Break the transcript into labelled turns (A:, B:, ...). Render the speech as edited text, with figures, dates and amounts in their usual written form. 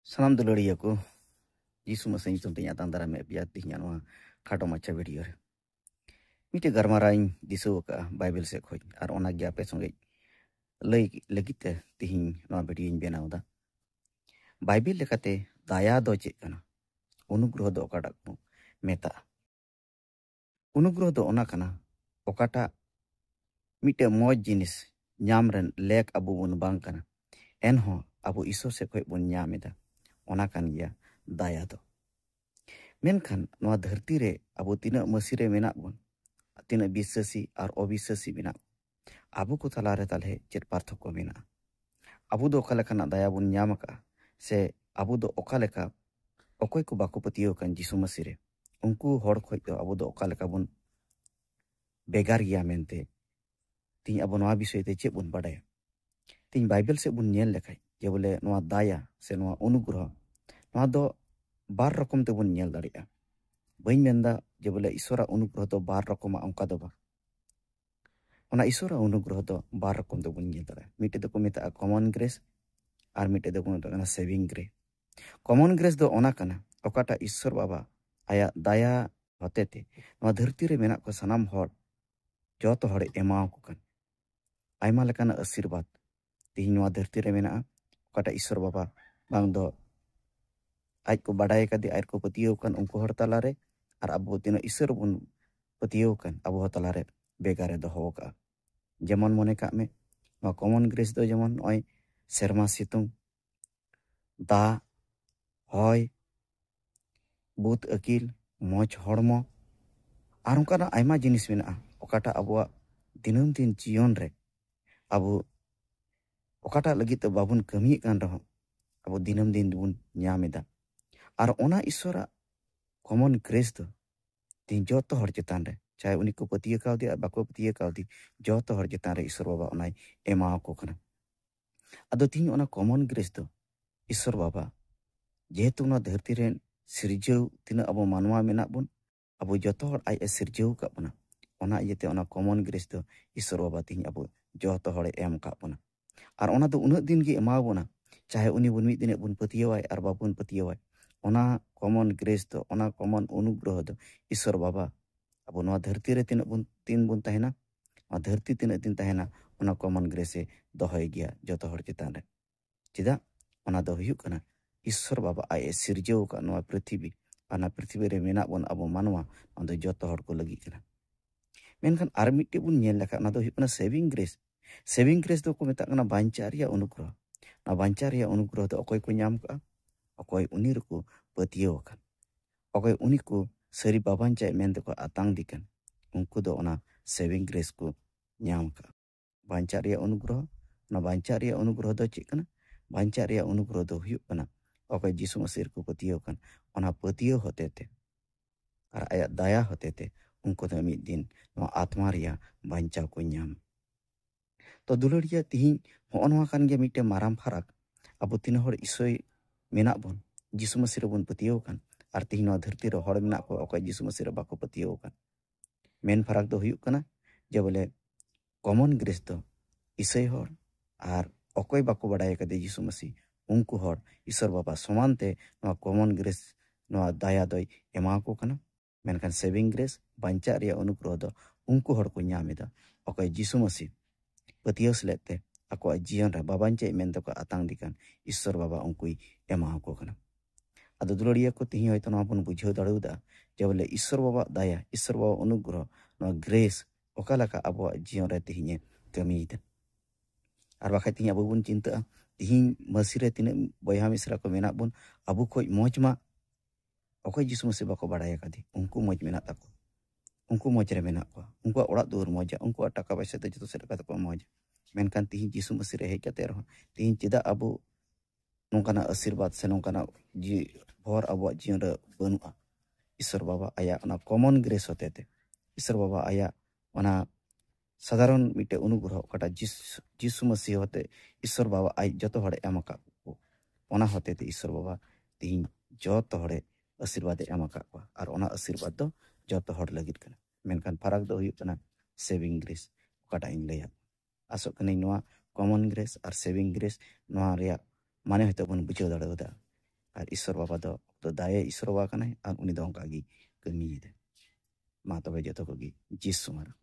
A: Salam duluriya ko Jisu masih nyusun tinya tandara me biati nyanwa kato macha video re. Mite garmarain disu ka Bible se khoj ar ona gya pe songe legite tihin no video in benau da. Bible lekate daya do chek kana. Unugroho do okata ko meta. Unugroho do ona kana okata mite moj jinis nyamren lek abu bun bang kana. Enho abu iso se khoj bun nyameda. Ona kan gya daya do. Menkan noa dharti re abu tina masire menak bun tina bisasi ar obisasi menak abu ko talare talhe chet parthokko menak abu do okalekana daya bun nyamaka se abu do okaleka okoy ko bako patiyo kan Jisu masire unku hor khoj do abu do okaleka bun begar ya mente tin abu noa bisoy te chet bun badaya tin Bible se bun nyel lekai je bole noa daya se noa unugroho noa do bar rokom te bun nyel daria bain menda je bole isora unugroho do bar rokoma angka do ba ona isora unugroho do bar rokom do bun nyel daria mite do ko meta common grace ar mite do ko meta saving grace common grace do ona kana okata isor baba aya daya hotete noa dharti re menak ko sanam hor joto hore emao ko kan aima lekana asirbat tihin noa dharti re menak okata isor baba bang do aj ko badai kadi air ko patiyo kan unko hor talare ar abu tino isor bun patiyo kan abu hor talare begare do hoka jemon mone kak me noa common grace do jemon oi serma situng da hoy but akil moj hormo ar unkana aima jinis menak okata abuwa dinam din jiyon re abu okata lagi te babun kami kan roh abu dinam din bun nyameda ar ona isora common grace do tin joto hor chetan re chahe uni ko patiya kaudi ar bako patiya kaudi joto hor chetan re isor baba onai ema ko kana ado tin ona common grace do isor baba jehetu na dharti ren sirjau tina abu manwa menak bun abu joto hor ai sirjau ka buna ona iyete ona common grace do isor baba tin abu joto hor em ka buna ar ona do unat din gi ema buna chahe uni bun mid dine bun patiyawai ar babun patiyawai ona common grace do ona common unugroho do isor baba abu noa dharti re tin bun tahena noa dharti tina din tahena ona common grace dohoy gya joto hor chetan re chida ona do huyuk kana isor baba ai sirjau ka noa prithibi ana prithibi re menak bun abu manwa ondo joto hor ko lagi kana menkan ar mitte bun nyel leka ona do huyuk kana saving grace do ko metak kana bancaria unugroho na bancaria unugroho do okoy ko nyam ka okoy unir ko patiyo kan okoy uniku seri babanca men ko atang dikan unku do ona saving grace ko nyam ka bancaria unugroho na bancaria unugroho do chik kana bancaria unugroho do huyuk kana okoy Jisu masir ko patiyo kan ona patiyo hotete ar ayat daya hotete unku do mid din no atmaria banca ko nyam to duluria tihin hono kan ge mite maram farak abu tin hor isoi menak bon Jisu masir bun patiyo kan ar tihin no dharti ro hor menak ko okoy Jisu masir bako patiyo kan men farak do huyuk kana je bole common grace do isoi hor ar okoy bako badai kade Jisu masih unku hor isor baba somante no common grace no daya doi ema ko kana menkan saving grace banca ria unugroho do unku hor ko nyameda okoy Jisu masih patiyo selete aku jion ra babanca men to ko atang dikan isor baba unkui ema ko kana ado duluria ko tihi hoyto no pun bujho daruda je bole isor baba daya isor baba unugroho no grace okalaka abo jion ra tihinya kami ida ar bakai tihi abu bun cinta tihi masire tine boyha misra ko menak bun abu koi mojma okoy Jisu masih bako badaya kadi unku moj menak tako unku moj re menak ko unku orak dur moja unku taka paisa te joto sedekah ko moja menkan tihi Jisu masih re hej kate ro tihi cida abu nongkana asirbat se nongkana ji hor abu jion re banua isor baba aya ona common grace hotete isor baba aya ona saধারণ mite unugroho kata Jisu masih hote isor baba ai joto hore emaka ko ona hotete isor baba tihin joto hore asirbat emaka ko ar ona asirbat do joto hor lagit kana menkan farak do huyuk kana saving grace kata in leya asok kani noa common grace ar saving grace noa ria mane hote bun bujo dada ar Iswar Baba do daya Iswar Baba kanai ar uni do onka gi kami ide. Ma tobe joto ko gi Jisu Mara.